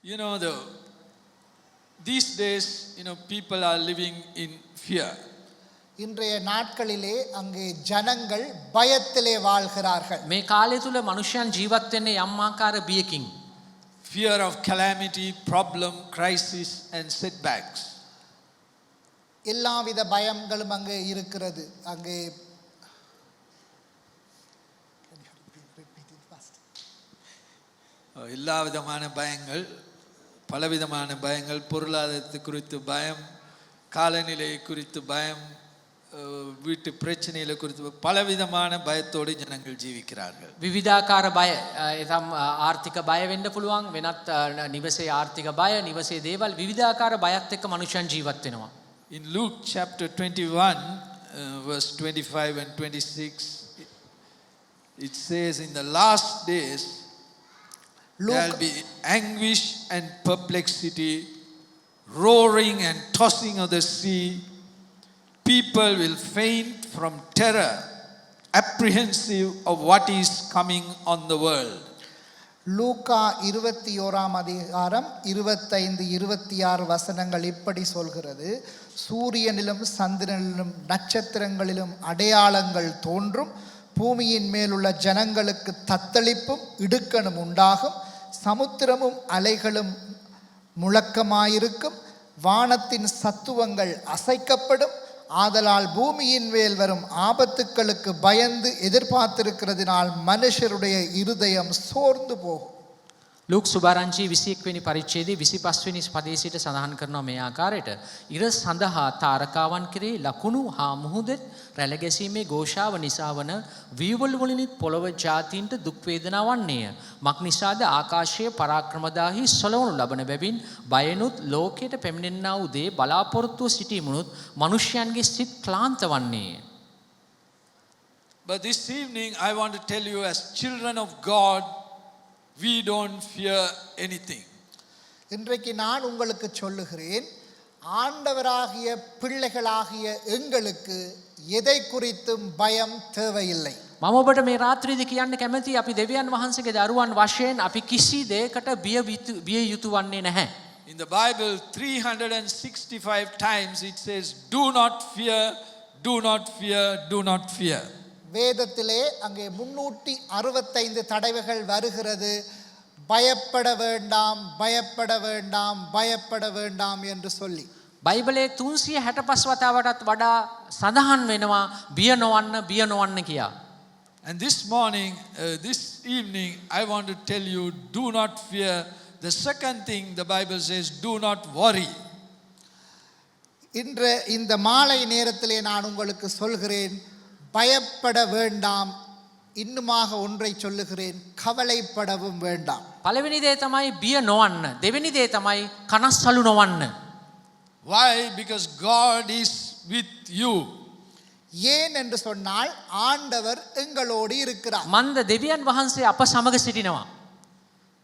You know, these days, people are living in fear. இன்றைய நாட்களிலே அங்கே ஜனங்கள் பயத்திலே வாழ்கிறார்கள். මේ කාලය තුල මනුෂ්‍යයන් ජීවත් වෙන්නේ යම් ආකාර බියකින්. Fear of calamity, problem, crisis and setbacks. எல்லாவித பயங்களும் அங்கே இருக்கிறது. அங்கே எல்லா விதமான பயங்கள், பலவிதமான பயங்கள், பொருளாதாரத்தை குறித்து பயம், காலநிலை குறித்து பயம், வீட்டு பிரச்சனைகளை குறித்து பலவிதமான பயத்தோடு ஜனங்கள் ஜீவிக்கிறார்கள். විවිධාකාර බය එතම් ආර්ථික බය වෙන්න පුළුවන්, වෙනත් නිවසේ ආර්ථික බය, නිවසේ දේවල් විවිධාකාර බයත් එක්ක මනුෂ්‍යයන් ජීවත් වෙනවා. In Luke chapter 21 verse 25 and 26 it says, in the last days there will be anguish and perplexity, roaring and tossing of the sea. People will faint from terror, apprehensive of what is coming on the world. லூக்கா 21ஆம் அதிகாரம் 25-26 வசனங்கள் இப்படி சொல்கிறது. சூரியனிலும் சந்திரனிலும் நட்சத்திரங்களிலும் அடையாளங்கள் தோன்றும், பூமியின் மேலுள்ள ஜனங்களுக்கு தத்தளிப்பும் இடுக்கணும் உண்டாகும், சமுத்திரமும் அலைகளும் முழக்கமாயிருக்கும், வானத்தின் சத்துவங்கள் அசைக்கப்படும். ஆதலால் பூமியின் மேல் வரும் ஆபத்துக்களுக்கு பயந்து எதிர்பார்த்திருக்கிறதினால் மனுஷருடைய இருதயம் சோர்ந்து போகும். ලූක් සුභාරංචි 21 වෙනි පරිච්ඡේදයේ 25 වෙනි පදයේ සිට සඳහන් කරනවා මේ ආකාරයට. ඉර සඳහා තාරකාවන් කෙරෙහි ලකුණු හා මුහුදෙත් රැළ ගැසීමේ ഘോഷාව නිසා වන වීවල් වලිනුත් පොළව ජාතීන්ට දුක් වේදනා වන්නේය. මක් නිසාද ආකාශයේ පරාක්‍රමදාහි සොලවනු ලබන බැවින් බයනුත් ලෝකයට පැමිණෙන්නා වූ දේ බලාපොරොත්තුව සිටීමුනුත් මනුෂ්‍යයන්ගේ සිත් ක්ලාන්ත වන්නේය. But this evening I want to tell you, as children of God, we don't fear anything. இன்றைக்கு நான் உங்களுக்கு சொல்லுகிறேன், ஆண்டவராகிய பிள்ளைகளாகிய எங்களுக்கு எதை குறித்தும் பயம் தேவையில்லை. මම ඔබට මේ රාත්‍රියේදී කියන්න කැමතියි, අපි දෙවියන් වහන්සේගේ දරුවන් වශයෙන් අපි කිසි දෙයකට බිය යුතු වන්නේ නැහැ. In the Bible 365 times it says, do not fear, do not fear, do not fear. வேதத்திலே அங்கே 365 தடவைகள் வருகிறது, பயப்பட வேண்டாம், பயப்பட வேண்டாம், பயப்பட வேண்டாம் என்று சொல்லி. බයිබලයේ 365 වතාවටත් වඩා සඳහන් වෙනවා බිය නොවන්න කියා. And this morning, this evening, I want to tell you, do not fear. The second thing the Bible says, do not worry. இன்று இந்த மாலை நேரத்திலே நான் உங்களுக்கு சொல்கிறேன், பயப்பட வேண்டாம். இன்னுமாக ஒன்றை சொல்லுகிறேன், கவலைப்படவும் வேண்டாம். පළවෙනි දේ තමයි බිය නොවන්න. දෙවෙනි දේ තමයි කනස්සලු නොවන්න. Why? Because God is with you. ஏன் என்று சொன்னால் ஆண்டவர் எங்களோடு இருக்கிறார். මන්ද දෙවියන් වහන්සේ අප සමග සිටිනවා.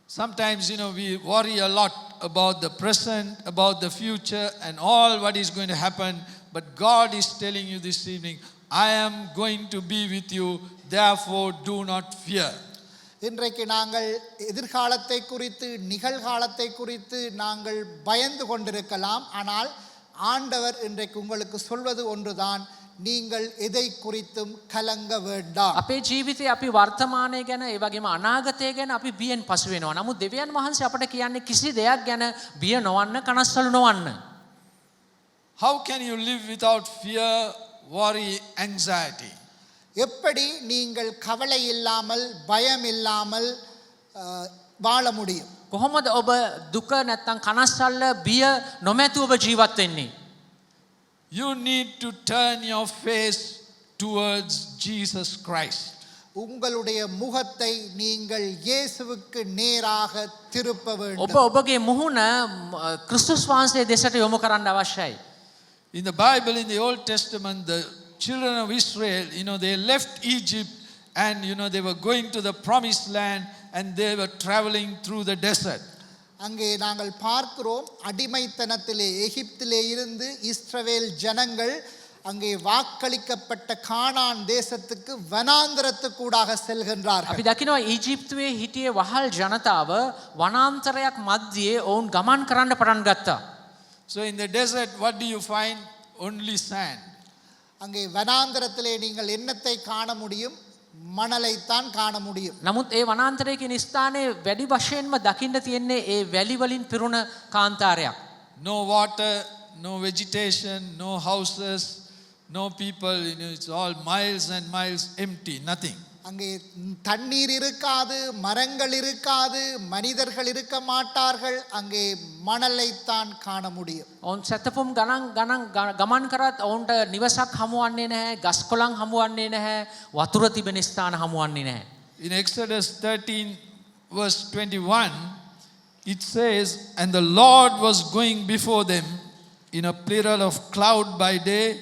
Sometimes, we worry a lot about the present, about the future and all what is going to happen. But God is telling you this evening, I am going to be with you, therefore do not fear. இன்றைக்கு நாங்கள் எதிர்காலத்தை குறித்து, நிகழ்காலத்தை குறித்து நாங்கள் பயந்து கொண்டிருக்கலாம். ஆனால் ஆண்டவர் இன்றைக்கு உங்களுக்கு சொல்வது ஒன்றுதான், நீங்கள் எதை குறித்தும் கலங்க வேண்டாம். අපේ ජීවිතේ අපි වර්තමානයේ ගැන ඒ වගේම අනාගතය ගැන අපි බියෙන් පසු වෙනවා. නමුත් දෙවියන් වහන්සේ අපට කියන්නේ කිසි දෙයක් ගැන බිය නොවන්න, කනස්සලු නොවන්න. How can you live without fear, worry, anxiety? எப்படி நீங்கள் கவலை இல்லாமல், பயம் இல்லாமல் வாழ முடியும்? කොහොමද ඔබ දුක නැත්තම් කනස්සල්ල බිය නොමැතිව ඔබ ජීවත් වෙන්නේ? You need to turn your face towards Jesus Christ. உங்களுடைய முகத்தை நீங்கள் இயேசுவுக்கு நேராக திருப்ப வேண்டும். ඔබ ඔබගේ මුහුණ ක්‍රිස්තුස් වහන්සේ දෙසට යොමු කරන්න අවශ්‍යයි. In the Bible, in the Old Testament, the children of Israel, they left Egypt and, they were going to the promised land and they were traveling through the desert. அங்கே நாங்கள் பார்க்கிறோம், அடிமைத்தனத்திலே எகிப்திலே இருந்து இஸ்ரவேல் ஜனங்கள் அங்கே வாக்களிக்கப்பட்ட கானான் தேசத்துக்கு வனாந்தரத்துக்கூடாக செல்கின்றார்கள். අපි දකිනවා ඊජිප්තුවේ හිටියේ වහල් ජනතාව වනාන්තරයක් මැද්දේ ඔවුන් ගමන් කරන්න පටන් ගත්තා. So in the desert, what do you find? Only sand. அங்கே வனாந்தரத்திலே நீங்கள் என்னத்தை காண முடியும்? மணலைத்தான் காண முடியும். නමුත් ඒ වනාන්තරයේ කියන ස්ථානයේ වැඩි වශයෙන්ම දකින්න තියෙන්නේ ඒ වැලි වලින් පිරුණ කාන්තාරයක්. No water, no vegetation, no houses, no people. It's all miles and miles empty, nothing. அங்கே தண்ணீர் இருக்காது, மரங்கள் இருக்காது, மனிதர்கள் இருக்க மாட்டார்கள். அங்கே மணலைத்தான் காண முடியும். ඔවුන් සැතපුම් ගණන් ගමන් කරත් ඔවුන්ට නිවසක් හමුවන්නේ නැහැ, ගස් කොළන් හමුවන්නේ නැහැ, වතුර තිබෙන ස්ථාන හමුවන්නේ නැහැ. In Exodus 13 verse 21, it says, "And the Lord was going before them in a pillar of cloud by day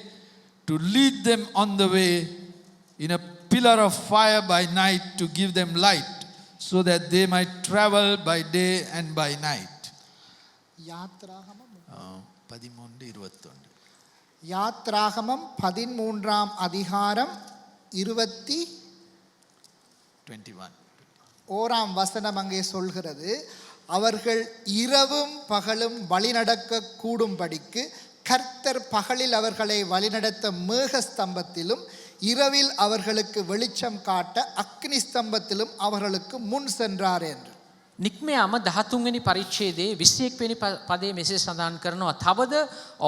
to lead them on the way, in a pillar of fire by night to give them light, so that they might travel by day and by night." யாத்ராகமம் 13:21. யாத்ராகமம் 13ஆம் அதிகாரம் 21 வசனம் அங்கே சொல்கிறது, அவர்கள் இரவும் பகலும் வழிநடக்க கூடும்படிக்கு கர்த்தர் பகலில் அவர்களை வழிநடத்த மேக ஸ்தம்பத்திலும் இரவில் அவர்களுக்கு வெளிச்சம் காட்ட அக்னி ஸ்தம்பத்திலும் அவர்களுக்கு முன் சென்றார் என்று. නික්මයාම 13 වෙනි පරිච්ඡේදයේ 21 වෙනි පදයේ මෙසේ සඳහන් කරනවා. තවද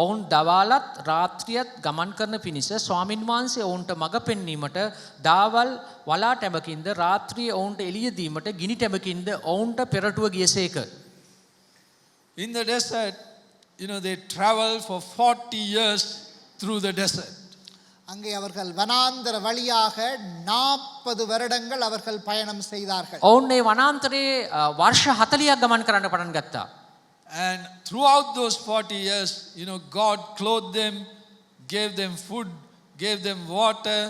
ඔවුන් දවාලත් රාත්‍රියත් ගමන් කරන පිණිස ස්වාමින් වහන්සේ ඔවුන්ට මඟ පෙන්වීමට දාවල් වලා ටැඹකින්ද රාත්‍රියේ ඔවුන්ට එළිය දීමට ගිනි ටැඹකින්ද ඔවුන්ට පෙරටුව ගියසේක. In the desert, they travel for 40 years through the desert. அங்கே அவர்கள் வனாந்தர வழியாக 40 வருடங்கள் அவர்கள் பயணம் செய்தார்கள். ඔවුන් මේ වනාන්තරයේ වර්ෂ 40ක් ගමන් කරන්න පටන් ගත්තා. And throughout those 40 years, God clothed them, gave them food, gave them water,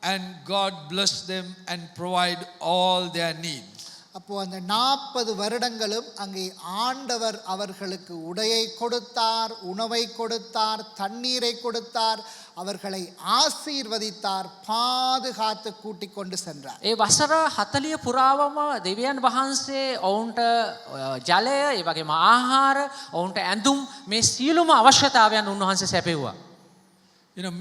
and God blessed them and provide all their needs. அப்போ அந்த 40 வருடங்களும் அங்கே ஆண்டவர் அவர்களுக்கு உடையை கொடுத்தார், உணவை கொடுத்தார், தண்ணீரை கொடுத்தார், அவர்களை ஆசீர்வதித்தார், பாதுகாத்து கூட்டிக் கொண்டு சென்றார். ඒ වසර 40 පුරාවම දෙවියන් වහන්සේ ඔවුන්ට ජලය, ඒ වගේම ආහාර, ඔවුන්ට ඇඳුම්, මේ සියලුම අවශ්‍යතාවයන් උන්වහන්සේ සැපෙව්වා.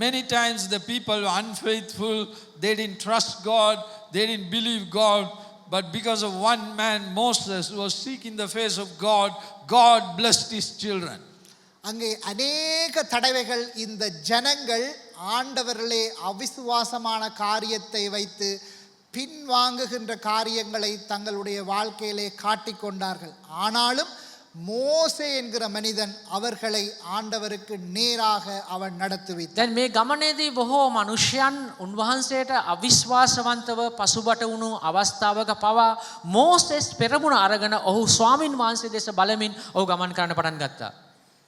Many times the people were unfaithful, they didn't trust God, they didn't believe God. But because of one man, Moses, who was seeking the face of God, God blessed his children. அங்கே அநேக தடவைகள் இந்த ஜனங்கள் ஆண்டவர்களே அவிசுவாசமான காரியத்தை வைத்து பின்வாங்குகின்ற காரியங்களை தங்களுடைய வாழ்க்கையிலே காட்டிக்கொண்டார்கள். ஆனாலும் மோசே என்கிற மனிதன் அவர்களை ஆண்டவருக்கு நேராக அவன் நடத்தி வைத்தார். දැන් මේ ගමනේදී බොහෝ මනුෂ්‍යයන් උන්වහන්සේට අවිශ්වාසවන්තව පසුබට වුණු අවස්ථාවක පවා මෝසෙස් පෙරමුණ අරගෙන ඔහු ස්වාමින් වහන්සේ දෙස බලමින් ඔහු ගමන් කරන්න පටන් ගත්තා.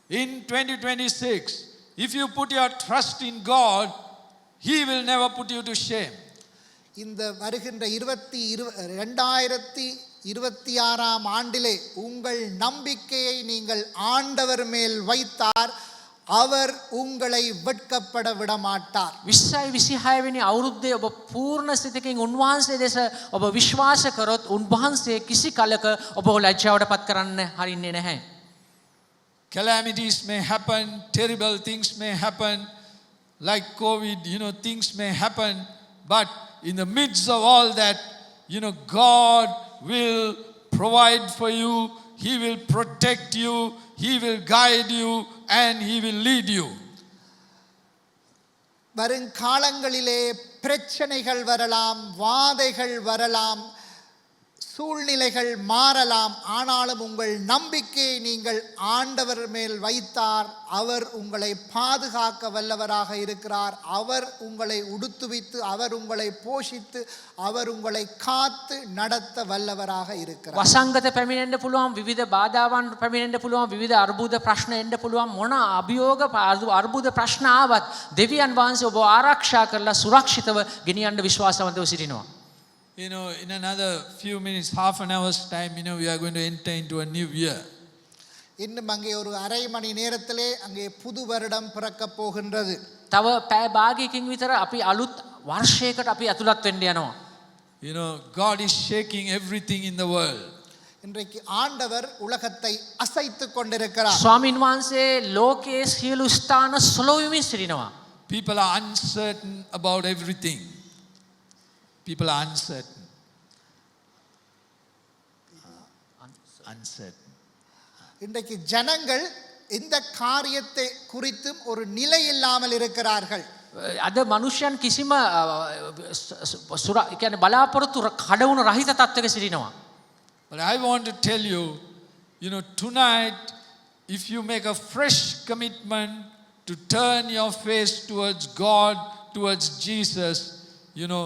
In 2026, if you put your trust in God, He will never put you to shame. இந்த வருகின்ற 2026ஆம் ஆண்டிலே உங்கள் நம்பிக்கையை நீங்கள் ஆண்டவர் மேல் வைத்தார், அவர் உங்களை வெட்கப்பட விட மாட்டார். 2026 වෙනි අවුරුද්දේ ඔබ පූර්ණ සිතකින් උන්වහන්සේ දෙස ඔබ විශ්වාස කරොත් උන්වහන්සේ කිසි කලක ඔබව ලැජ්ජාවට පත් කරන්න හරින්නේ නැහැ. Calamities may happen, terrible things may happen, like COVID, things may happen, but in the midst of all that, God will provide for you, He will protect you, He will guide you, and He will lead you. வருங்காலங்களிலே பிரச்சனைகள் வரலாம், வாதைகள் வரலாம், சூழ்நிலைகள் மாறலாம். ஆனாலும் உங்கள் நம்பிக்கையை நீங்கள் ஆண்டவர் மேல் வைத்தார், அவர் உங்களை பாதுகாக்க வல்லவராக இருக்கிறார். அவர் உங்களை உடுத்துவித்து, அவர் உங்களை போஷித்து, அவர் உங்களை காத்து நடத்த வல்லவராக இருக்கிறார். වසංගත පැමිණෙන්න පුළුවන්, විවිධ බාධාවන් පැමිණෙන්න පුළුවන්, විවිධ අර්බුද ප්‍රශ්න එන්න පුළුවන්, මොන අභියෝග අර්බුද ප්‍රශ්න ආවත් දෙවියන් වහන්සේ ඔබ ආරක්ෂා කරලා සුරක්ෂිතව ගෙනියන්න විශ්වාසවන්තව සිටිනවා. In another few minutes, half an hour's time, we are going to enter into a new year. இன்னும் அங்கே ஒரு அரை மணி நேரத்திலே அங்கே புது வருடம் பிறக்க போகின்றது. තව පෑ භාගයකින් විතර අපි අලුත් වර්ෂයකට අපි ඇතුළත් වෙන්න යනවා. You know, God is shaking everything in the world. இன்றைக்கு ஆண்டவர் உலகத்தை அசைத்துக் கொண்டிருக்கிறார். ස්වාමින් වහන්සේ ලෝකයේ සියලු ස්ථාන සොලොවිමින් සිටිනවා. People are uncertain about everything. People are uncertain. Uncertain. இன்றைக்கு ஜனங்கள் இந்த காரியத்தை குறித்தும் ஒரு நிலை இல்லாமல் இருக்கிறார்கள். අද මනුෂ්‍යයන් කිසිම කියන්නේ බලාපොරොත්තු කඩවුණු රහිත තත්ත්වයක සිටිනවා. But I want to tell you, you know, tonight, if you make a fresh commitment to turn your face towards God, towards Jesus, you know,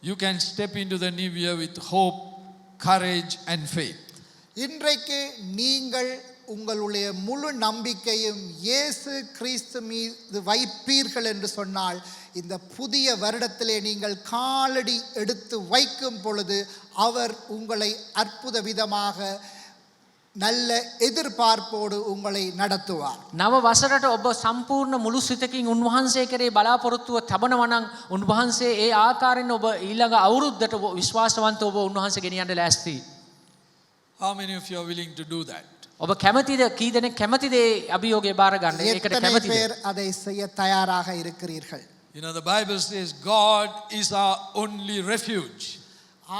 you can step into the new year with hope, courage and faith. இன்றைக்கு நீங்கள் உங்களுடைய முழு நம்பிக்கையும் இயேசு கிறிஸ்து மீது வைப்பீர்கள் என்று சொன்னால் இந்த புதிய வருடத்திலே நீங்கள் காலடி எடுத்து வைக்கும் பொழுது அவர் உங்களை அற்புத விதமாக நல்ல எதிர்பார்ப்போடு உங்களை நடத்துவார். නව වසරට ඔබ සම්පූර්ණ මුළු සිතකින් උන්වහන්සේ කෙරේ බලාපොරොත්තුව තබනවා නම් උන්වහන්සේ ඒ ආකාරයෙන් ඔබ ඊළඟ අවුරුද්දට විශ්වාසවන්තව ඔබ උන්වහන්සේ ගෙනියන්න ලෑස්ති. How many of you are willing to do that? ඔබ කැමතිද කී දෙනෙක් කැමතිද ඒ අභියෝගය බාර ගන්න? ඒකට எத்தனை කැමතිද? பேர் அதை செய்ய தயாராக இருக்கிறீர்கள்? You know, the Bible says God is our only refuge.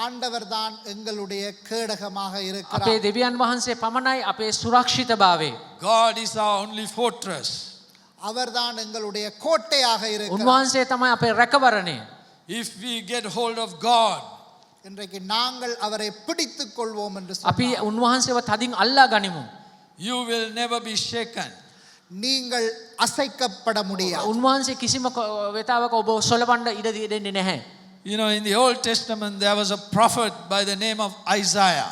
ஆண்டவர் தான் எங்களுடைய கேடகமாக අපේ இருக்கிறார். දෙවියන් වහන්සේ පමණයි අපේ සුරක්ෂිතභාවය. God is our only fortress. அவர்தான் எங்களுடைய கோட்டையாக இருக்கிறார். උන්වහන්සේ තමයි අපේ රැකවරණය. If we get hold of God, இன்றைக்கு நாங்கள் அவரை பிடித்துக் கொள்வோம் என்று අපි சொன்னார். උන්වහන්සේව තදින් අල්ලා ගනිමු. you will never be shaken. நீங்கள் அசைக்கப்பட முடியாது. උන්වහන්සේ කිසිම වෙතාවක ඔබ සොලවන්න ඉඩ දෙන්නේ නැහැ. You know, in the Old Testament, there was a prophet by the name of Isaiah.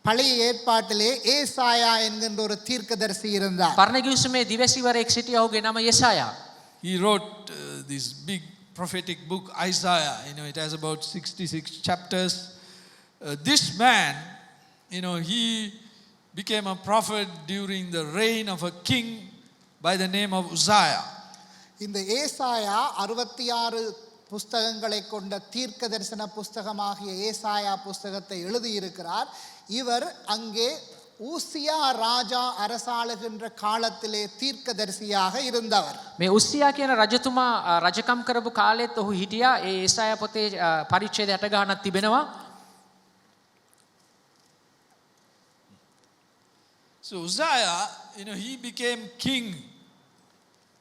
பழைய ஏற்பாட்டிலே ஏசாயா என்கின்ற ஒரு தீர்க்கதரிசி இருந்தார். පරණ කිවිසුමේ දිවසිවරයෙක් සිටියා ඔහුගේ නම යෙසායා. He wrote this big prophetic book, Isaiah. You know, it has about 66 chapters. This man, you know, he became a prophet during the reign of a king by the name of Uzziah. இந்த ஏசாயா 66 புஸ்தகங்களை கொண்ட தீர்க்க தரிசன புஸ்தகமாகிய ஏசாயா புஸ்தகத்தை எழுதியிருக்கிறார். இவர் அங்கே ஊசியா ராஜா அரசாளுகின்ற காலத்திலே தீர்க்கதரிசியாக இருந்தவர். මේ උස්සියා කියන රජතුමා රජකම් කරපු කාලෙත් ඔහු හිටියා. ඒ ඒසායා පොතේ පරිච්ඡේද 8 ගානක් තිබෙනවා. So Uzziah, you know, he became king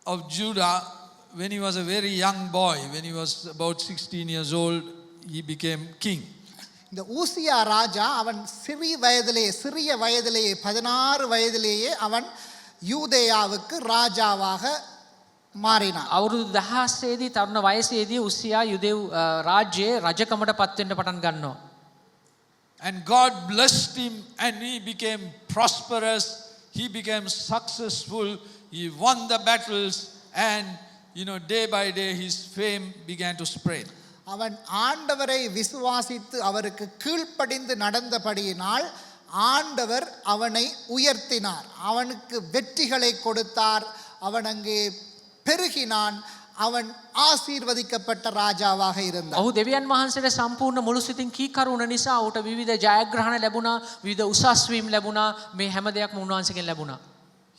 of Judah when he was a very young boy. When he was about 16 years old, he became king. இந்த ஊசியா ராஜா அவன் சிறிய வயதிலேயே 16 வயதிலேயே அவன் யூதேயாவுக்கு ராஜாவாக மாறினான். අවුරුදු 16 දී තරුණ වයසේදී උස්සියා යුදෙව් රාජ්‍යයේ රජකමට පත් වෙන්න පටන් ගන්නවා. And God blessed him and he became prosperous. He became successful. He won the battles and, you know, day by day his fame began to spread. அவன் ஆண்டவரை விசுவாசித்து அவருக்கு கீழ்ப்படிந்து நடந்தபடியினால் ஆண்டவர் அவனை உயர்த்தினார். அவனுக்கு வெற்றிகளை கொடுத்தார். அவன் அங்கே பெருகினான். அவன் ஆசீர்வதிக்கப்பட்ட ராஜாவாக இருந்தான். ඔහු දෙවියන් වහන්සේට සම්පූර්ණ මුළු සිතින් කීකරුණ නිසා ඌට විවිධ ජයග්‍රහණ ලැබුණා, විවිධ උසස් වීම් ලැබුණා. මේ හැම දෙයක්ම උන්වහන්සේගෙන් ලැබුණා.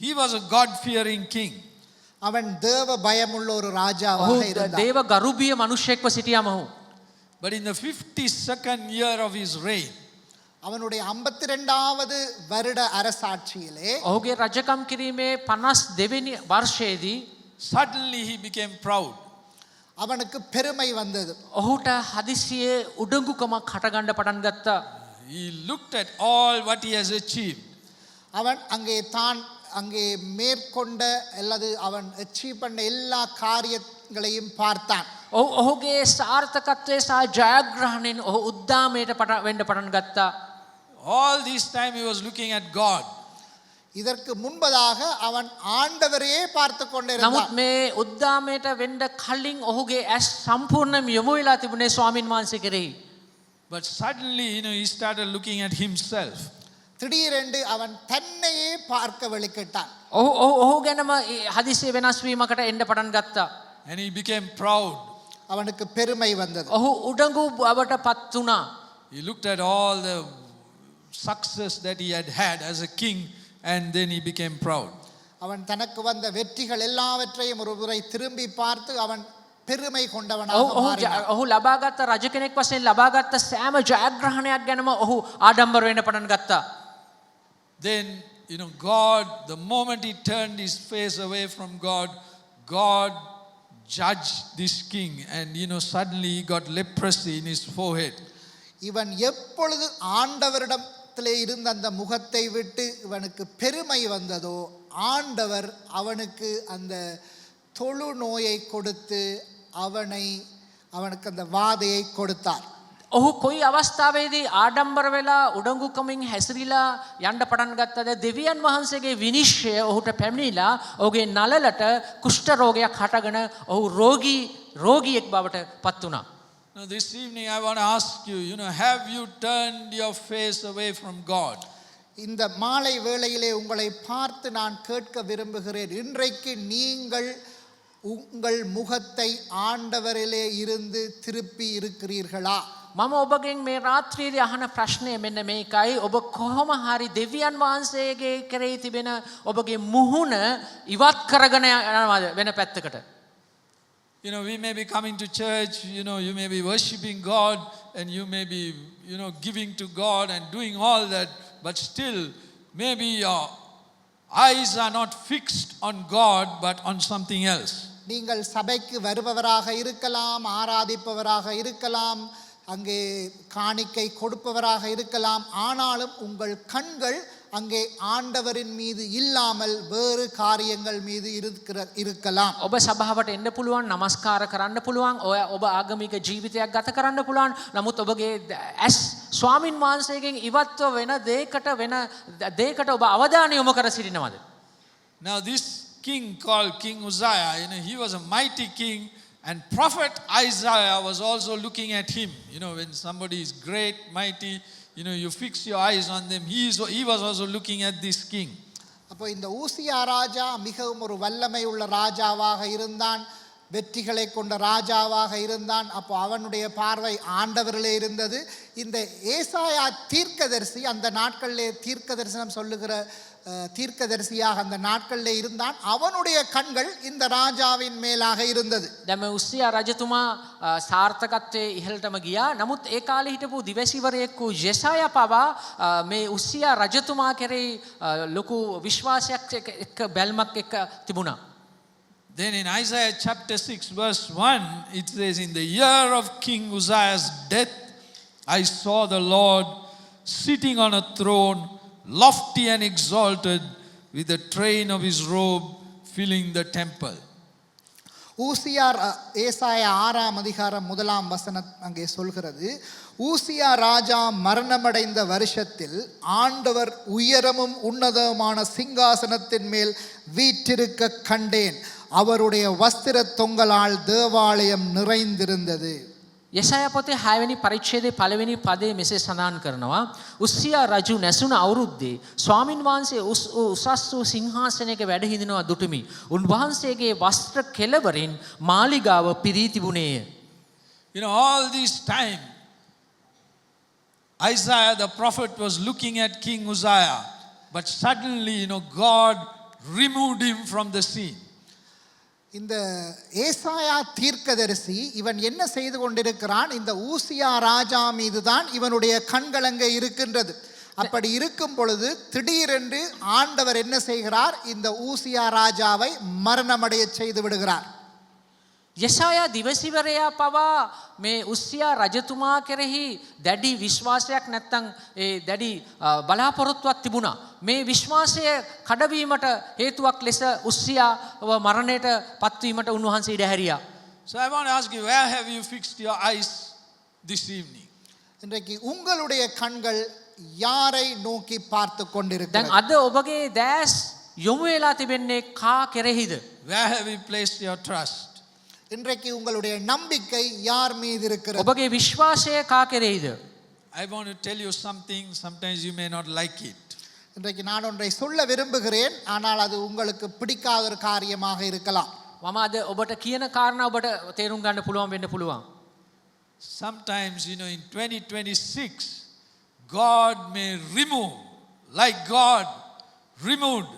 He was a God-fearing king. அவன் தேவ பயமுள்ள ஒரு ராஜாவாக ඔහු இருந்தான். දේව ගරුබිය මිනිසෙක්ව සිටියාම ඔහු But in the 52nd year of his reign, அவனுடைய 52வது வருட அரசாட்சியிலே ඔහුගේ රජකම් කිරීමේ 52 වෙනි වර්ෂයේදී suddenly he became proud. அவனுக்கு பெருமை வந்தது. ඔහුට හදිසියේ උඩඟුකමක් හටගන්න පටන් ගත්තා. He looked at all what he has achieved. அவன் அங்கே மேற்கொண்ட அல்லது அவன் அச்சீவ் பண்ண எல்லா காரியங்களையும் பார்த்தான். ඔහුගේ සාර්ථකත්වයේ සහ ජයග්‍රහණයෙන් ඔහු උද්දාමයට වෙන්න පටන් ගත්තා. All this time he was looking at God. இதற்கு முன்பதாக அவன் ஆண்டவரையே பார்த்து නමුත් கொண்டிருந்தான். මේ උද්දාමයට වෙන්න කලින් ඔහුගේ ඇස් සම්පූර්ණයෙන්ම යොමු වෙලා තිබුණේ ස්වාමින් වහන්සේ කෙරෙහි. But suddenly, you know, he started looking at himself. திடீரென்று அவன் தன்னையே பார்க்க வெளிக்கிட்டான். ඔහු ගැනම හදිසිය වෙනස් වීමකට එන්න පටන් ගත්තා. And he became proud. அவனுக்கு பெருமை வந்தது. ඔහු උඩඟු බවට පත් වුණා. He looked at all the success that he had had as a king, and then he became proud. அவன் தனக்கு வந்த வெற்றிகள் எல்லாவற்றையும் ஒரு முறை திரும்பி பார்த்து அவன் பெருமை கொண்டவனாக மாறினான். ඔහු ලබාගත්ත රජ කෙනෙක් වශයෙන් ලබාගත්ත සෑම ජයග්‍රහණයක් ගැනම ඔහු ආඩම්බර වෙන්න පටන් ගත්තා. Then, God, the moment he turned his face away from God, God judged this king, and suddenly he got leprosy in his forehead. இவன் எப்பொழுது ஆண்டவரிடத்திலே இருந்த அந்த முகத்தை விட்டு இவனுக்கு பெருமை வந்ததோ ஆண்டவர் அவனுக்கு அந்த தொழு நோயை கொடுத்து அவனுக்கு அந்த வாதையை கொடுத்தார். ඔහු කොයි අවස්ථාවේදී ආඩම්බර වෙලා උඩඟුකමින් හැසිරීලා යන්න පටන් ගත්තද දෙවියන් වහන්සේගේ විනිශ්චය ඔහුට පැමිණිලා ඔහුගේ නළලට කුෂ්ඨ රෝගයක් හටගෙන ඔහු රෝගියෙක් බවට පත් වුණා. Now this evening I want to ask you, have you turned your face away from God? இந்த மாலை வேளையிலே உங்களை பார்த்து நான் கேட்க விரும்புகிறேன். இன்றைக்கு நீங்கள் உங்கள் முகத்தை ஆண்டவரிலே இருந்து திருப்பி இருக்கிறீர்களா? මම ඔබගෙන් මේ රාත්‍රියේදී අහන ප්‍රශ්නය මෙන්න මේකයි. ඔබ කොහොම හරි දෙවියන් වහන්සේගේ කෙරෙහි තිබෙන ඔබගේ මුහුණ ඉවත් කරගෙන යනවාද වෙන පැත්තකට? We may be coming to church, you may be worshiping God, and you may be, giving to God and doing all that, but still maybe your eyes are not fixed on God but on something else. நீங்கள் சபைக்கு வருபவராக இருக்கலாம், ஆராதிப்பவராக இருக்கலாம், அங்கே காணிக்கை கொடுப்பவராக இருக்கலாம், ஆனாலும் உங்கள் கண்கள் அங்கே ஆண்டவரின் மீது இல்லாமல் வேறு காரியங்கள் மீது இருக்கலாம். ඔබ සභාවට එන්න පුළුවන්, නමස්කාර කරන්න පුළුවන්, ඔබ ආගමික ජීවිතයක් ගත කරන්න පුළුවන්. නමුත් ඔබගේ ඇස් ස්වාමින් වහන්සේගෙන් ඉවත්ව වෙන දෙයකට ඔබ අවධානය යොමු කර සිටිනවද? Now this king called King Uzziah, he was a mighty king, and prophet Isaiah was also looking at him. When somebody is great, mighty, you fix your eyes on them. He was also looking at this king. அப்போ இந்த ஊசியா ராஜா மிகவும் ஒரு வல்லமை உள்ள ராஜாவாக இருந்தான், வெற்றிகளை கொண்ட ராஜாவாக இருந்தான். அப்போ அவனுடைய பார்வை ஆண்டவரிலே இருந்தது. இந்த ஏசாயா தீர்க்கதரிசி அந்த நாட்களிலே தீர்க்க தரிசனம் சொல்லுகிற தீர்க்கதரிசியாக அந்த நாட்களிலே இருந்தான். அவனுடைய கண்கள் இந்த ராஜாவின் மேலாக இருந்தது. දැන් මේ උස්සියා රජතුමා සාර්ථකත්වයේ ඉහළටම ගියා. නමුත් ඒ කාලේ හිටපු දිවසිවරයෙක් වූ යෙසායා පවා මේ උස්සියා රජතුමා කෙරෙහි ලොකු විශ්වාසයක් එක්ක බැල්මක් එක්ක තිබුණා. Then in Isaiah chapter 6 verse 1 it says, in the year of King Uzziah's death I saw the Lord sitting on a throne, lofty and exalted, with the train of his robe filling the temple. ஏசாயா 6ஆம் அதிகாரம் 1ஆம் வசனம் அங்கே சொல்கிறது, ஊசியா ராஜா மரணமடைந்த வருஷத்தில் ஆண்டவர் உயரமும் உன்னதமான சிங்காசனத்தின் மேல் வீற்றிருக்க கண்டேன். அவருடைய வஸ்திர தொங்கலால் தேவாலயம் நிறைந்திருந்தது. යසායා පොතේ 6 වෙනි පරිච්ඡේදයේ පළවෙනි පදයේ මෙසේ සඳහන් කරනවා, උස්සියා රජු නැසුණ අවුරුද්දේ ස්වාමින් වහන්සේ උසස් වූ සිංහාසනයක වැඩ හිඳිනවා දුටුමි. උන්වහන්සේගේ වස්ත්‍ර කෙළවරින් මාලිගාව පිරී තිබුණේය. All this time Isaiah the prophet was looking at King Uzziah, but suddenly God removed him from the scene. இந்த ஏசாயா தீர்க்கதரிசி இவன் என்ன செய்து கொண்டிருக்கிறான்? இந்த ஊசியா ராஜா மீது தான் இவனுடைய கண்கள் அங்கே இருக்கின்றது. அப்படி இருக்கும் பொழுது திடீரென்று ஆண்டவர் என்ன செய்கிறார்? இந்த ஊசியா ராஜாவை மரணமடைய செய்து விடுகிறார். යසායා දිවසිවරයා පවා මේ උස්සියා රජතුමා කෙරෙහි දැඩි විශ්වාසයක් නැත්තම් ඒ දැඩි බලාපොරොත්තුවක් තිබුණා. මේ විශ්වාසය කඩවීමට හේතුවක් ලෙස උස්සියාව මරණයට පත්වීමට උන්වහන්සේ ඉඩ හැරියා. So I want to ask you, where have you fixed your eyes this evening? இன்றைக்கு உங்களுடைய கண்கள் யாரை நோக்கி பார்த்து දැන් கொண்டிருக்கிறது? අද ඔබගේ දැස් යොමු වෙලා තිබෙන්නේ කා කෙරෙහිද? Where have you placed your trust? இன்றைக்கு உங்களுடைய நம்பிக்கை யார் மீது இருக்கிறது? ඔබගේ විශ්වාසය කා කෙරෙහිද? I want to tell you something, sometimes you may not like it. இன்றைக்கு நான் ஒன்றை சொல்ல விரும்புகிறேன், ஆனால் அது உங்களுக்கு பிடிக்காத ஒரு காரியமாக இருக்கலாம். මම අද ඔබට කියන කාරණා ඔබට තේරුම් ගන්න පුළුවන් වෙන්න පුළුවන්. Sometimes, in 2026, God may remove, like God removed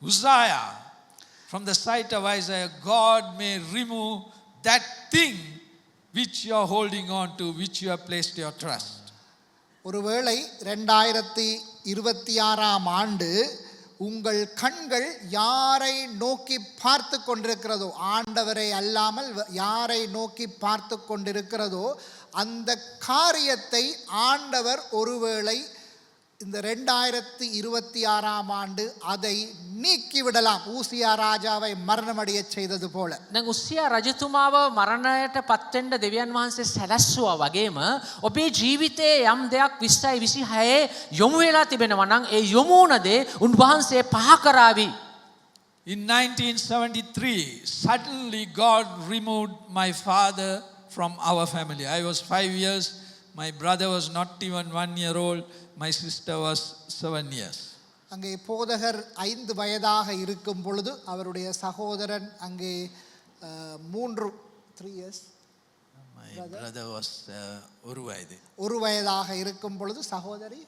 Uzziah from the sight of Isaiah, God may remove that thing which you are holding on to, which you have placed your trust. ஒருவேளை 2026ஆம் ஆண்டு உங்கள் கண்கள் யாரை நோக்கி பார்த்து கொண்டிருக்கிறதோ, ஆண்டவரை அல்லாமல் யாரை நோக்கி பார்த்து கொண்டிருக்கிறதோ, அந்த காரியத்தை ஆண்டவர் ஒருவேளை இந்த 2026ஆம் ஆண்டு அதை நீக்கிவிடலாம். ஊசியா ராஜாவை மரணமடைய செய்தது போல. දැන් උස්සියා රජතුමාව මරණයට පත්වෙන්න දෙවියන් වහන්සේ සැලැස්සුවා වගේම ඔබේ ජීවිතයේ යම් දෙයක් 2026 යොමු වෙලා තිබෙනවා නම් ඒ යොමු වුණ දේ උන්වහන්සේ පහ කරાવી. In 1973, suddenly God removed my father from our family. I was 5 years, my brother was not even 1 year old, my sister was 7 years. அங்கே போதகர் 5 வயதாக இருக்கும் பொழுது அவருடைய சகோதரன் அங்கே 3 years, my brother was 1 வயது. 1 வயதாக இருக்கும் பொழுது சகோதரி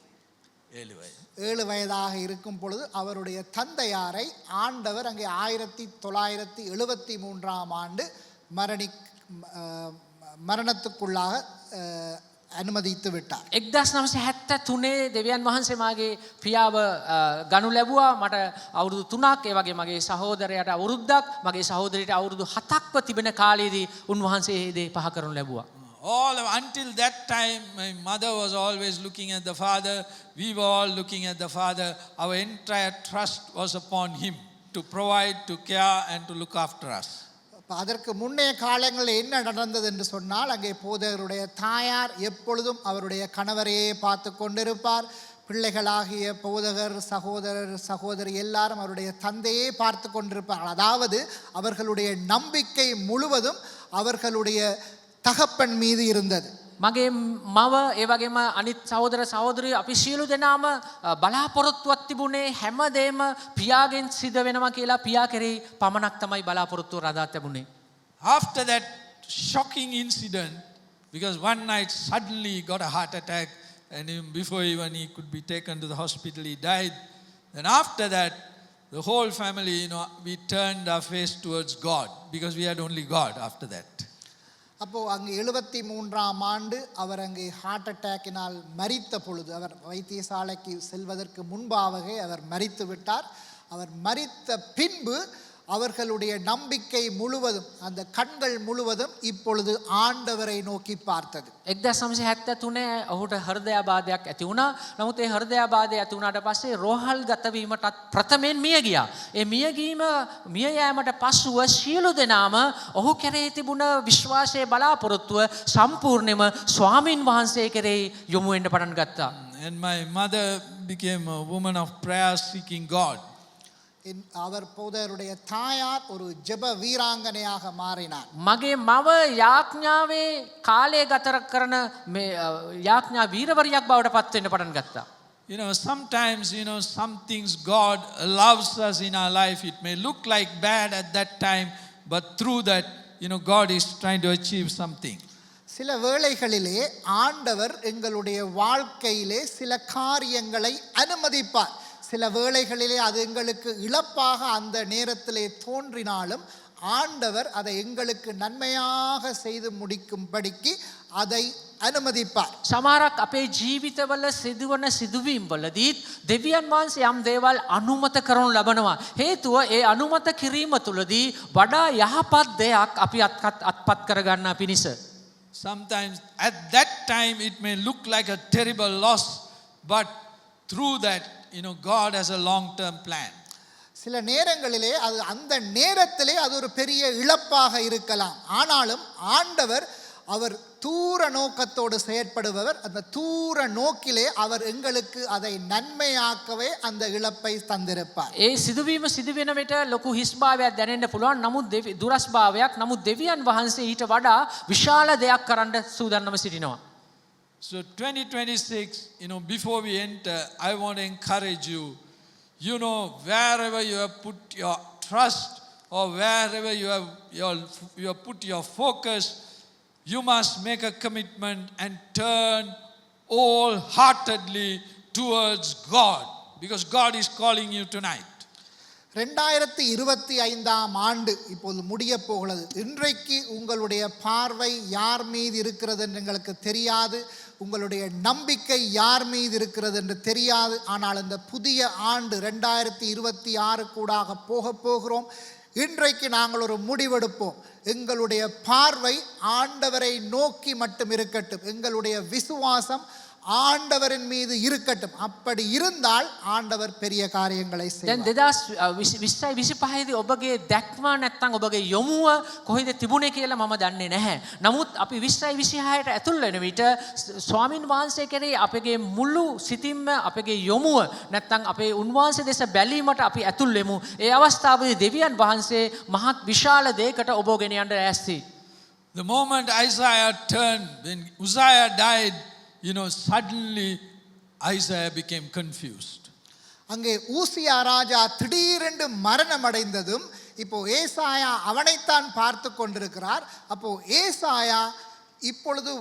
7 வயது. 7 வயதாக இருக்கும் பொழுது அவருடைய தந்தையாரை ஆண்டவர் அங்கே 1973ஆம் ஆண்டு மரணத்துக்குள்ளாக අනුමදිත විටා. 1973 දෙවියන් වහන්සේ මාගේ පියාව ගනු ලැබුවා. මට අවුරුදු 3ක්, ඒ වගේ මගේ සහෝදරයාට අවුරුද්දක්, මගේ සහෝදරියට අවුරුදු 7ක්ව තිබෙන කාලයේදී උන්වහන්සේ මේ දේ පහ කරනු ලැබුවා. Until that time, my mother was always looking at the father. We were all looking at the father. Our entire trust was upon him to provide, to care and to look after us. அதற்கு முன்னைய காலங்களில் என்ன நடந்தது என்று சொன்னால், அங்கே போதகருடைய தாயார் எப்பொழுதும் அவருடைய கணவரையே பார்த்து கொண்டிருப்பார். பிள்ளைகளாகிய போதகர், சகோதரர், சகோதரி எல்லாரும் அவருடைய தந்தையே பார்த்து கொண்டிருப்பார்கள். அதாவது அவர்களுடைய நம்பிக்கை முழுவதும் அவர்களுடைய தகப்பன் மீது இருந்தது. මගේ මව ඒ වගේම අනිත් සහෝදර සහෝදරියෝ අපි සියලු දෙනාම බලාපොරොත්තුවක් තිබුණේ හැමදේම පියාගෙන් සිද්ධ වෙනවා කියලා පියා කෙරෙහි පමණක් තමයි බලාපොරොත්තුව රඳා තිබුණේ. After that shocking incident, because one night suddenly he got a heart attack and before even he could be taken to the hospital, he died. Then after that, the whole family, we turned our face towards God because we had only God after that. அப்போது அங்கே 73ஆம் ஆண்டு அவர் அங்கே heart அட்டாக்கினால் மரித்த பொழுது, அவர் வைத்தியசாலைக்கு செல்வதற்கு முன்பாகவே அவர் மரித்து விட்டார். அவர் மரித்த பின்பு அவர்களுடைய நம்பிக்கை முழுவதும், அந்த கண்கள் முழுவதும் இப்பொழுது ஆண்டவரை நோக்கி பார்த்தது. 1973 ඔහුට හෘදයාබාධයක් ඇති වුණා. නමුත් ඒ හෘදයාබාධය ඇති වුණාට පස්සේ රෝහල් ගත වීමටත් ප්‍රථමයෙන් මිය ගියා. ඒ මිය යෑමට පසුව සියලු දෙනාම ඔහු කෙරෙහි තිබුණ විශ්වාසයේ බලාපොරොත්තුව සම්පූර්ණයෙන්ම ස්වාමින් වහන්සේ කෙරෙහි යොමු වෙන්න පටන් ගත්තා. And my mother became a woman of prayer, seeking God. அவர் போதகருடைய தாயார் ஒரு ஜெப வீராங்கனையாக மாறினார். මගේ මව යාඥාවේ කාලය ගත කරන මේ යාඥා වීරවරියක් බවට පත් වෙන්න පටන් ගත්තා. Sometimes, some things God allows us in our life. It may look like bad at that time, but through that, God is trying to achieve something. சில வேளைகளிலே ஆண்டவர் எங்களுடைய வாழ்க்கையிலே சில காரியங்களை அனுமதிப்பார். சில வேளைகளிலே அது எங்களுக்கு இழப்பாக அந்த நேரத்திலே தோன்றினாலும் ஆண்டவர் அதை எங்களுக்கு நன்மையாக செய்து முடிக்கும்படிக்கு அதை අනුමදිப்பார். සමහරක් අපේ ජීවිතවල සිදුවන සිදුවීම් වලදීත් දෙවියන් වහන්සේ යම් දේවල් අනුමත කරනු ලබනවා. හේතුව ඒ අනුමත කිරීම තුළදී වඩා යහපත් දෙයක් අපි අත්පත් කරගන්න පිණිස. Sometimes at that time it may look like a terrible loss, but through that, God has a long-term plan. சில நேரங்களிலே அது அந்த நேரத்திலே அது ஒரு பெரிய இழப்பாக இருக்கலாம். ஆனாலும் ஆண்டவர் அவர் தூர நோக்கத்தோடு செயற்படுபவர். அந்த தூர நோக்கிலே அவர் எங்களுக்கு அதை நன்மையாக்கவே அந்த இழப்பை தந்திருப்பார். ඒ සිදුවීම සිදුවෙන විට ලොකු හිස්භාවයක් දැනෙන්න පුළුවන්. නමුත් දුරස්භාවයක්. නමුත් දෙවියන් වහන්සේ ඊට වඩා විශාල දෙයක් කරන්න සූදානම් සිටිනවා. So 2026, before we enter, I want to encourage you, wherever you have put your trust or wherever you have put your focus, you must make a commitment and turn wholeheartedly towards God, because God is calling you tonight. 2025 ஆண்டு இப்போது முடிய போகிறது. இன்றைக்கு உங்களுடைய பார்வை யார் மீது இருக்கிறது என்று எங்களுக்கு தெரியாது. உங்களுடைய நம்பிக்கை யார் மீது இருக்கிறது என்று தெரியாது. ஆனால் இந்த புதிய ஆண்டு 2026 கூடாக போகிறோம். இன்றைக்கு நாங்கள் ஒரு முடிவெடுப்போம். எங்களுடைய பார்வை ஆண்டவரை நோக்கி மட்டும் இருக்கட்டும். எங்களுடைய விசுவாசம் ஆண்டவரின் மீது இருக்கட்டும். அப்படி இருந்தால் ஆண்டவர் பெரிய காரியங்களை செய்வார். දැන් 2025 දී ඔබගේ දැක්ම නැත්නම් ඔබගේ යොමුව කොහෙද තිබුණේ කියලා මම දන්නේ නැහැ. නමුත් අපි 2026ට ඇතුල් වෙන විට ස්වාමින් වහන්සේ කෙරෙහි අපගේ මුළු සිතින්ම අපගේ යොමුව නැත්නම් අපේ උන්වහන්සේ දෙස බැලීමට අපි ඇතුල් වෙමු. ඒ අවස්ථාවේදී දෙවියන් වහන්සේ මහත් විශාල දෙයකට ඔබ ගෙන යන්න ඈස්ති. The moment Isaiah turned, when Uzziah died, suddenly Isaiah became confused. அங்கே ஊசியா ராஜா திடீரென்று மரணம் அடைந்ததும் இப்போ ஏசாயா அவனைத்தான் பார்த்து கொண்டிருக்கிறார். அப்போ ஏசாயா இப்பொழுது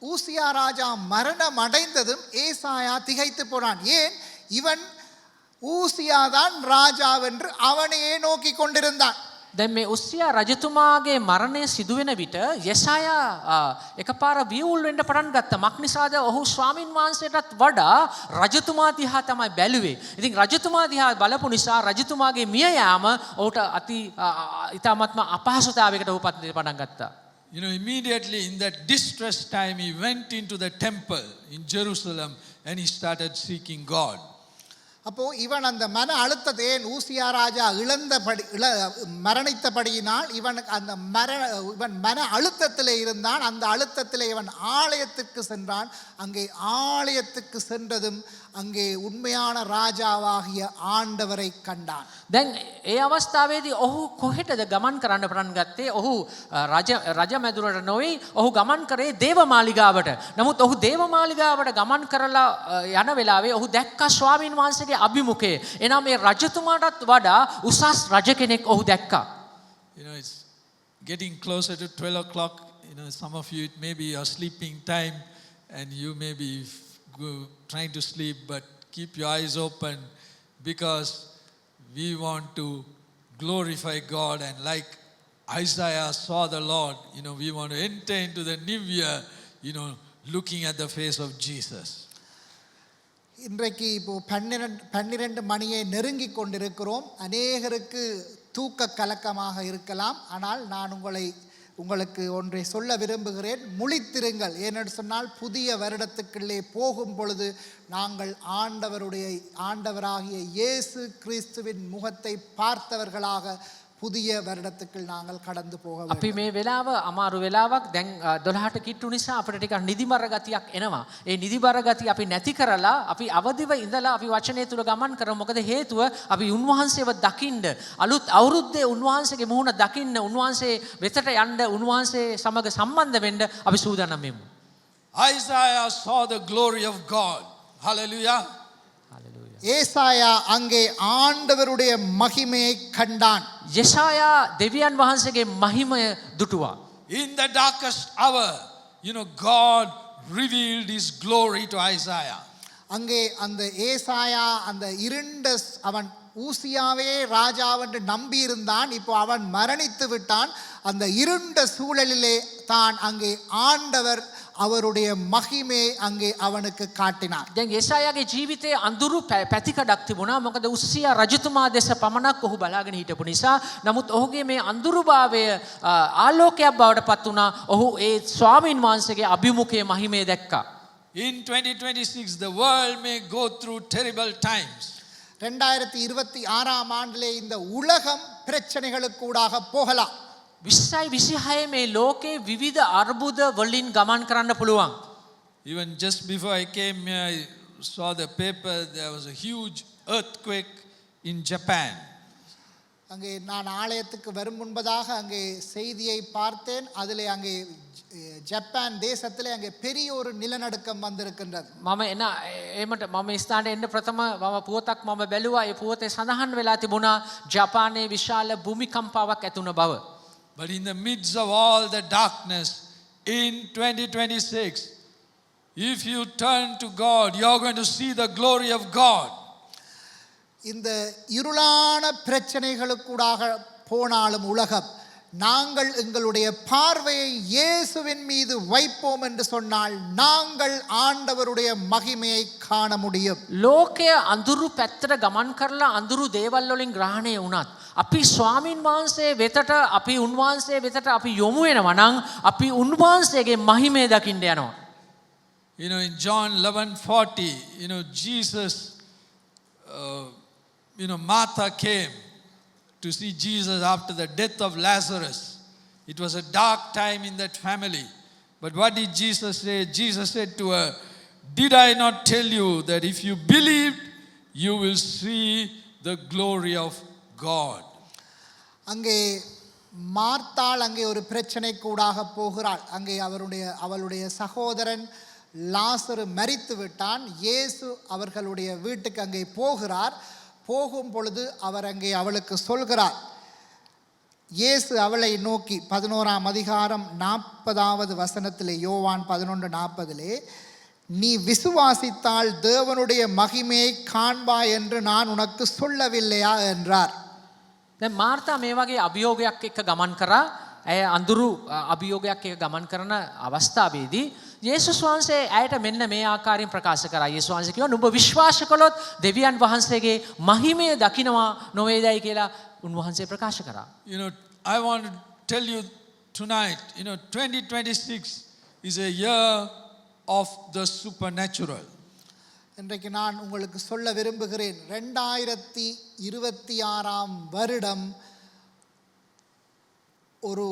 ஊசியா ராஜா மரணம் அடைந்ததும் ஏசாயா திகைத்து போனான். ஏன்? இவன் ஊசியா தான் ராஜாவென்று அவனையே நோக்கி கொண்டிருந்தான். දැන් මේ උස්සියා රජතුමාගේ මරණය සිදුවෙන විට යෙසායා එකපාර වියවුල් වෙන්න පටන් ගත්තා. මක්නිසාද ඔහු ස්වාමින් වහන්සේටත් වඩා රජතුමා දිහා තමයි බැලුවේ. ඉතින් රජතුමා දිහා බලපු නිසා රජතුමාගේ මිය යාම ඔහුට ඉතාමත්ම අපහසුතාවයකට උපත් පටන් ගත්තා. Immediately in that distress time, he went into the temple in Jerusalem and he started seeking God. அப்போ இவன் அந்த மன அழுத்தத்தை, ஊசியா ராஜா மரணித்தபடியினால் இவன் மன அழுத்தத்திலே இருந்தான். அந்த அழுத்தத்திலே இவன் ஆலயத்துக்கு சென்றான். அங்கே ஆலயத்துக்கு சென்றதும் அங்கே உண்மையான ராஜாவாகிய ஆண்டவரை கண்டான். දැන් ඒ අවස්ථාවේදී ඔහු කොහෙටද ගමන් කරන්න පටන් ගත්තේ? ඔහු රජ මැදුරට නොවේ, ඔහු ගමන් කරේ දේවමාලිගාවට. නමුත් ඔහු දේවමාලිගාවට ගමන් කරලා යන වෙලාවේ ඔහු දැක්කා ස්වාමීන් වහන්සේගේ අභිමුඛය. එනම් මේ රජතුමාටත් වඩා උසස් රජ කෙනෙක් ඔහු දැක්කා. It's getting closer to 12 o'clock. Some of you, it may be your sleeping time and you may be trying to sleep, but keep your eyes open, because we want to glorify God, and like Isaiah saw the Lord, we want to enter into the new year, looking at the face of Jesus. இன்றைக்கு இப்போ 12 மணியை நெருங்கி கொண்டிருக்கிறோம். அநேகருக்கு தூக்க கலக்கமாக இருக்கலாம். ஆனால் நான் உங்களுக்கு ஒன்றை சொல்ல விரும்புகிறேன். முழித்திருங்கள். ஏனென்று சொன்னால் புதிய வருடத்துக்குள்ளே போகும் பொழுது நாங்கள் ஆண்டவராகிய இயேசு கிறிஸ்துவின் முகத்தை பார்த்தவர்களாக புதிய வருடத்துக்குள் நாங்கள் கடந்து போக வேண்டும். අපි මේ වෙලාව අමාරු වෙලාවක්. දැන් 12ට කිට්ටු නිසා අපිට ටිකක් නිදිමර ගතියක් එනවා. ඒ නිදිමර ගතිය අපි නැති කරලා අපි අවදිව ඉඳලා අපි වචනය තුල ගමන් කරමු. මොකද හේතුව අපි උන්වහන්සේව දකින්න, අලුත් අවුරුද්දේ උන්වහන්සේගේ මුහුණ දකින්න, උන්වහන්සේ වෙතට යන්න, උන්වහන්සේ සමග සම්බන්ධ වෙන්න අපි සූදානම් වෙමු. Isaiah saw the glory of God. Hallelujah. ஏசாயா அங்கே ஆண்டவருடைய மகிமையை கண்டான். යෙසායා දෙවියන් වහන්සේගේ මහිමය දුටුවා. In the darkest hour, God revealed his glory to Isaiah. அங்கே அந்த ஏசாயா அந்த அவன் ஊசியாவே ராஜாவென்று நம்பி இருந்தான். இப்போ அவன் மரணித்து விட்டான். அந்த இருண்ட சூழலிலே தான் அங்கே ஆண்டவர் அவருடைய மகிமை அங்கே அவனுக்கு காட்டினார். දැන් යෙසායාගේ ජීවිතයේ අඳුරු පැතිකඩක් තිබුණා. මොකද උස්සියා රජතුමා දෙස පමණක් ඔහු බලාගෙන හිටපු නිසා. නමුත් ඔහුගේ මේ අඳුරුභාවය ආලෝකයක් බවට පත් වුණා. ඔහු ඒ ස්වාමීන් වහන්සේගේ අභිමුඛයේ මහිමය දැක්කා. In 2026 the world may go through terrible times. 2026 ஆண்டிலே இந்த உலகம் பிரச்சனைகளுக்கூடாக போகலாம். 2026 මේ ලෝකේ විවිධ අර්බුද වලින් ගමන් කරන්න පුළුවන්. Even just before I came here, I saw the paper. There was a huge earthquake in Japan. அங்கே நான் ஆலயத்துக்கு வரும் முன்பதாக அங்கே செய்தியை பார்த்தேன். அதிலே அங்கே ஜப்பான் தேசத்திலே அங்கே பெரிய ஒரு நிலநடுக்கம் வந்திருக்கின்றது. මම එන එමට මම ස්ථානයේ එන්න ප්‍රථම මම පුවතක් මම බැලුවා. ඒ පුවතේ සඳහන් වෙලා තිබුණා ජපානයේ විශාල භූමිකම්පාවක් ඇති වුණ බව. But in the midst of all the darkness in 2026, if you turn to God, you are going to see the glory of God. இந்த இருளான பிரச்சனைகளுக்கூடாக போனாலும் உலகம், நாங்கள் எங்களுடைய பார்வையை இயேசுவின் மீது வைப்போம் என்று சொன்னால் நாங்கள் ஆண்டவருடைய மகிமையை காண முடியும். ලෝකය අඳුරු පැත්තට ගමන් කරලා අඳුරු දේවල් වලින් ග්‍රහණය වුණත් අපි ස්වාමින් වහන්සේ වෙතට අපි උන්වහන්සේ වෙතට අපි යොමු වෙනවා නම් අපි උන්වහන්සේගේ මහිමය දකින්න යනවා. You know, in John 11:40, Jesus, Martha came to see Jesus after the death of Lazarus. It was a dark time in that family. But what did Jesus say? Jesus said to her, "Did I not tell you that if you believe, you will see the glory of God?" அங்கே மார்த்தாள் அங்கே ஒரு பிரச்சனை கூடாக போகிறாள். அங்கே அவளுடைய சகோதரன் லாசரு மரித்து விட்டான். இயேசு அவர்களுடைய வீட்டுக்கு அங்கே போகிறார். போகும் பொழுது அவர் அங்கே அவளுக்கு சொல்கிறார். இயேசு அவளை நோக்கி 11ஆம் அதிகாரம் 40வது வசனத்திலே, யோவான் 11:40, நீ விசுவாசித்தால் தேவனுடைய மகிமையை காண்பாய் என்று நான் உனக்கு சொல்லவில்லையா என்றார். දැන් මාර්තා මේ වගේ අභියෝගයක් එක්ක ගමන් කරා. ඇය අඳුරු අභියෝගයක් එක්ක ගමන් කරන අවස්ථාවේදී යේසුස් වහන්සේ ඇයට මෙන්න මේ ආකාරයෙන් ප්‍රකාශ කරා. යේසුස් වහන්සේ කිව්වා නුඹ විශ්වාස කළොත් දෙවියන් වහන්සේගේ මහිමය දකිනවා නොවේදයි කියලා උන්වහන්සේ ප්‍රකාශ කරා. I want to tell you tonight, 2026 is a year of the supernatural. இன்றைக்கு நான் உங்களுக்கு சொல்ல விரும்புகிறேன், 2026ஆம் வருடம் ஒரு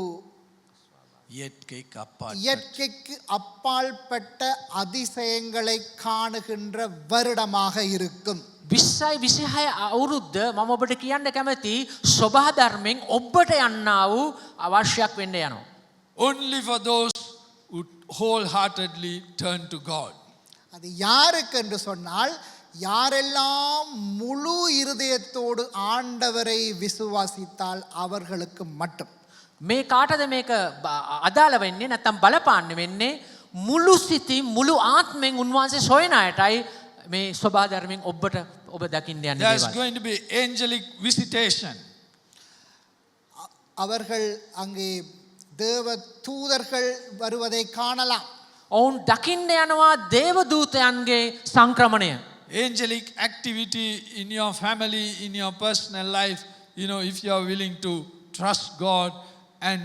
இயற்கைக்கு அப்பாற்பட்ட அதிசயங்களை காணுகின்ற வருடமாக இருக்கும். 2026 අවුරුද්ද මම ඔබට කියන්න කැමති සබහා ධර්මයෙන් ඔබට යන්නා වූ අවශ්‍යයක් වෙන්න යනවා. Only for those who wholeheartedly turn to God. அது யாருக்கு என்று சொன்னால், யாரெல்லாம் முழு இருதயத்தோடு ஆண்டவரை விசுவாசித்தால் அவர்களுக்கு மட்டும். මේ කාටද මේක අදාළ වෙන්නේ නැත්නම් බලපාන්න වෙන්නේ? මුළු සිතින් මුළු ආත්මෙන් උන්වහන්සේ සොයන අයටයි මේ සබහා ධර්මයෙන් ඔබට ඔබ දකින්න යන්නේ. There's going to be angelic visitation. அவர்கள் அங்கே தேவ தூதர்கள் வருவதை காணலாம். ඔවුන් දකින්න යනවා දේව දූතයන්ගේ සංක්‍රමණය. Angelic activity in your family, in your personal life, if you are willing to trust God and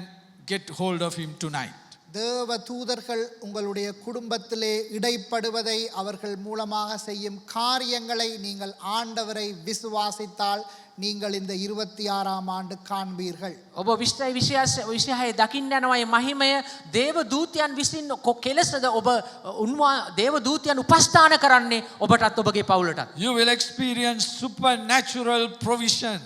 get hold of Him tonight. தேவ தூதர்கள் உங்களுடைய குடும்பத்திலே இடைப்படுவதை, அவர்கள் மூலமாக செய்யும் காரியங்களை நீங்கள் ஆண்டவரை விசுவாசித்தால் நீங்கள் இந்த 26ஆம் ஆண்டு காண்பீர்கள். ඔබ 2026 දකින්න යනවා මේ මහිමය දේව දූතයන් විසින් කෙලසද ඔබ දේව දූතයන් උපස්ථාන කරන්නේ ඔබටත් ඔබගේ පවුලටත්. You will experience supernatural provision.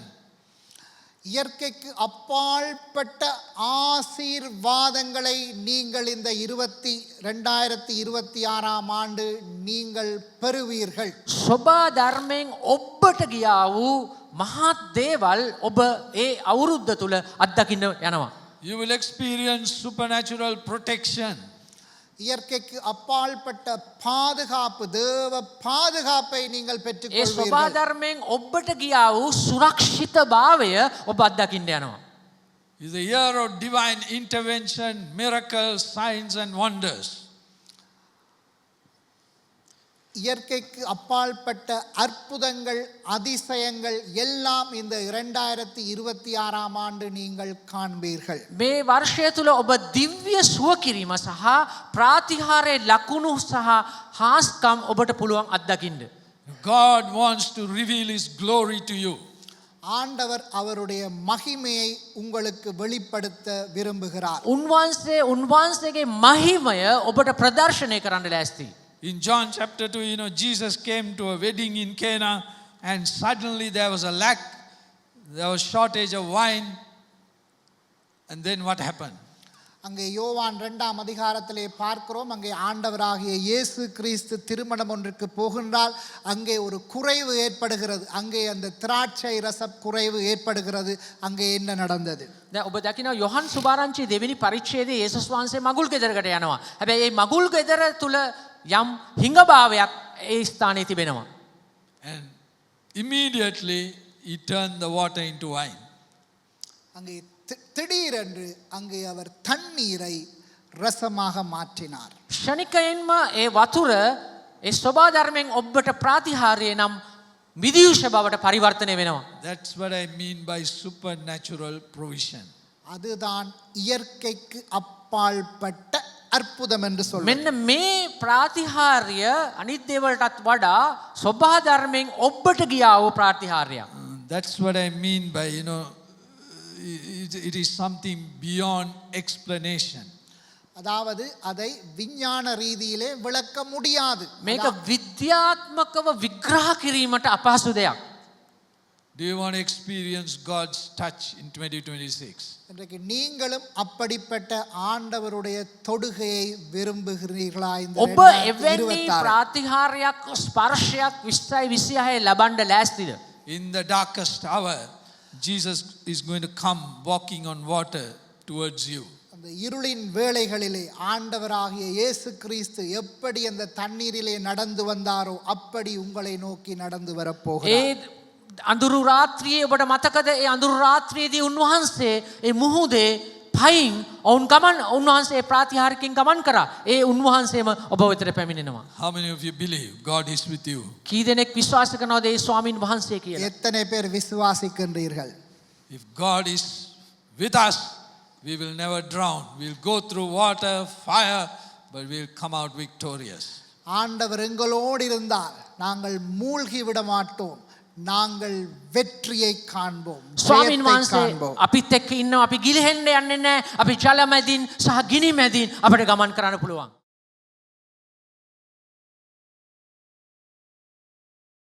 இயற்கைக்கு அப்பாற்பட்ட ஆசீர்வாதங்களை நீங்கள் இந்த 2026ஆம் ஆண்டு நீங்கள் பெறுவீர்கள். සබා ධර්මයෙන් ඔබට ගියා වූ මහත් දේවල් ඔබ ඒ අවුරුද්ද තුල අත්දකින්න යනවා. You will experience supernatural protection. இயற்கைக்கு அப்பாற்பட்ட பாதுகாப்பு, தேவ பாதுகாப்பை நீங்கள் ඒ பெற்றுக்கொள்வீர்கள். සබා ධර්මයෙන් ඔබට ගියා වූ සුරක්ෂිත භාවය ඔබ අත්දකින්න යනවා. It's a year of divine intervention, miracles, signs and wonders. இயற்கைக்கு அப்பாற்பட்ட அற்புதங்கள், அதிசயங்கள் எல்லாம் இந்த 2026ஆம் ஆண்டு நீங்கள் காண்பீர்கள். මේ වර්ෂය තුල ඔබ දිව්‍ය සුව කිරීම සහ ප්‍රාතිහාරයේ ලකුණු සහ හාස්කම් ඔබට පුළුවන් අත්දකින්න. God wants to reveal His glory to you. ஆண்டவர் அவருடைய மகிமையை உங்களுக்கு வெளிப்படுத்த விரும்புகிறார். උන්වහන්සේගේ මහිමය ඔබට ප්‍රදර්ශනය කරන්න ලෑස්තියි. In John chapter 2, Jesus came to a wedding in Cana and suddenly there was a lack. there was shortage of wine. And then what happened? அங்கே யோவான் 2ஆம் அதிகாரத்திலே பார்க்கிறோம். அங்கே ஆண்டவராகிய இயேசு கிறிஸ்து திருமணம் ஒன்றுக்கு போகின்றால் அங்கே ஒரு குறைவு ஏற்படுகிறது. அங்கே அந்த திராட்சை ரச குறைவு ஏற்படுகிறது. அங்கே என்ன நடந்தது? දැන් ඔබ දකිනවා යොහන් සුභාරංචි දෙවෙනි පරිච්ඡේදයේ යේසුස් වහන්සේ මගුල් ගෙදරකට යනවා. හැබැයි මේ මගුල් ගෙදර තුල යම් හිඟභාවයක් ඒ ස්ථානයේ තිබෙනවා. And immediately he turned the water into wine. அங்கே திடீரென்று அங்கே அவர் தண்ணீரை ரசமாக மாற்றினார். ෂණිකයෙන්ම ඒ වතුර ඒ ස්වභාව ධර්මයෙන් ඔබට ප්‍රාතිහාර්ය නම් විදියුෂ බවට පරිවර්තනය වෙනවා. That's what I mean by supernatural provision. அதுதான் இயற்கைக்கு அப்பாற்பட்ட அற்புதம் என்று சொல்றோம். මෙන්න මේ ප්‍රාතිහාර්ය අනිත් දේවල්ටත් වඩා ස්වභාව ධර්මයෙන් ඔබට ගියා වූ ප්‍රාතිහාර්යයක්. That's what I mean by, it is something beyond explanation. அதாவது அதை விஞ்ஞான ரீதியிலே விளக்க முடியாது. මේක විද්‍යාත්මකව විග්‍රහ කිරීමට අපහසු දෙයක්. Do you want to experience God's touch in 2026? இன்றைக்கு நீங்களும் அப்படிப்பட்ட ஆண்டவருடைய தொடுகையை விரும்புகிறீர்களா? இந்த ඔබ එවැනි ප්‍රාතිහාර්යයක් ස්පර්ශයක් 2026 ලබන්න ලෑස්තිද? In the darkest hour, Jesus is going to come walking on water towards you. அந்த இருளின் வேளைகளிலே ஆண்டவராகிய இயேசு கிறிஸ்து எப்படி அந்த தண்ணீரிலே நடந்து வந்தாரோ அப்படி உங்களை நோக்கி நடந்து வரப்போகிறார். ඒ අඳුරු රාත්‍රියේ ඔබට මතකද? ඒ අඳුරු රාත්‍රියේදී උන්වහන්සේ ඒ මුහුදේ පයින් උන්වහන්සේ ප්‍රාතිහාර්යකින් ගමන් කරා. ඒ උන්වහන්සේම ඔබ වෙතට පැමිණෙනවා. How many of you believe God is with you? කී දෙනෙක් විශ්වාස කරනවද ඒ ස්වාමින් වහන්සේ කියලා? எத்தனை பேர் விசுவாசிக்கின்றீர்கள்? If God is with us, we will never drown. We'll go through water, fire, but we'll come out victorious. ஆண்டவர் எங்களோடு இருந்தால் நாங்கள் மூழ்கி விட மாட்டோம். நாங்கள் வெற்றியை காண்போம். ස්වාමින් වහන්සේ අපිත් එක්ක ඉන්නවා. අපි ගිලිහෙන්න යන්නේ නැහැ. අපි ජල මැදින් සහ ගිනි මැදින් අපිට ගමන් කරන්න පුළුවන්.